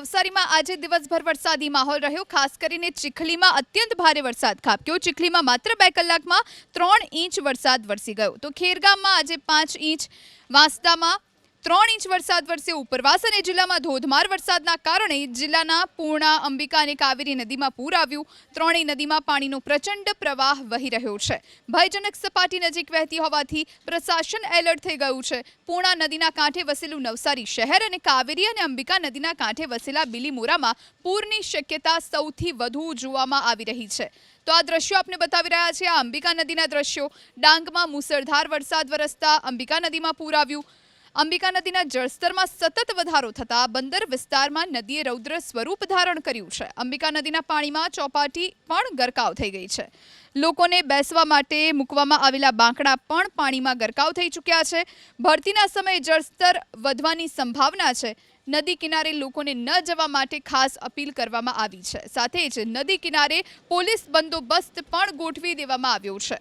નવસારીમાં આજે દિવસભર વરસાદી માહોલ રહ્યો। ખાસ કરીને ચીખલીમાં અત્યંત ભારે વરસાદ ખાબક્યો। ચીખલીમાં માત્ર 2 કલાકમાં 3 ઇંચ વરસાદ વરસી ગયો તો ખેરગામમાં આજે 5 ઇંચ, વાંસદામાં 3 ઇંચ વરસાદ વરસ્યો। ઉપરવાસા જિલ્લામાં ધોધમાર વરસાદના કારણે જિલ્લાના પૂર્ણા, અંબિકા અને કાવેરી નદીમાં પૂર આવ્યું। ત્રણેય નદીમાં પાણીનો પ્રચંડ પ્રવાહ વહી રહ્યો છે। ભયજનક સપાટી નજીક વહેતી હોવાથી પ્રશાસન એલર્ટ થઈ ગયું છે। પૂર્ણા નદીના કાંઠે વસેલું નવસારી શહેર અને કાવેરી અને અંબિકા નદીના કાંઠે વસેલા બિલીમોરામાં પૂરની શક્યતા સૌથી વધુ જોવામાં આવી રહી છે। તો આ દ્રશ્યો આપને બતાવી રહ્યા છે। આ અંબિકા નદીના દ્રશ્યો। ડાંગમાં મુસળધાર વરસાદ વરસતા અંબિકા નદીમાં પૂર આવ્યું। અંબિકા નદીના જળસ્તરમાં સતત વધારો થતા બંદર વિસ્તારમાં નદીએ રૌદ્ર સ્વરૂપ ધારણ કર્યું છે। અંબિકા નદીના પાણીમાં ચોપાટી પણ ગરકાવ થઈ ગઈ છે। લોકોને બેસવા માટે મૂકવામાં આવેલા બાંકડા પણ પાણીમાં ગરકાવ થઈ ચૂક્યા છે। ભરતીના સમયે જળસ્તર વધવાની સંભાવના છે। નદી કિનારે લોકોને ન જવા માટે ખાસ અપીલ કરવામાં આવી છે। સાથે જ નદી કિનારે પોલીસ બંદોબસ્ત પણ ગોઠવી દેવામાં આવ્યો છે।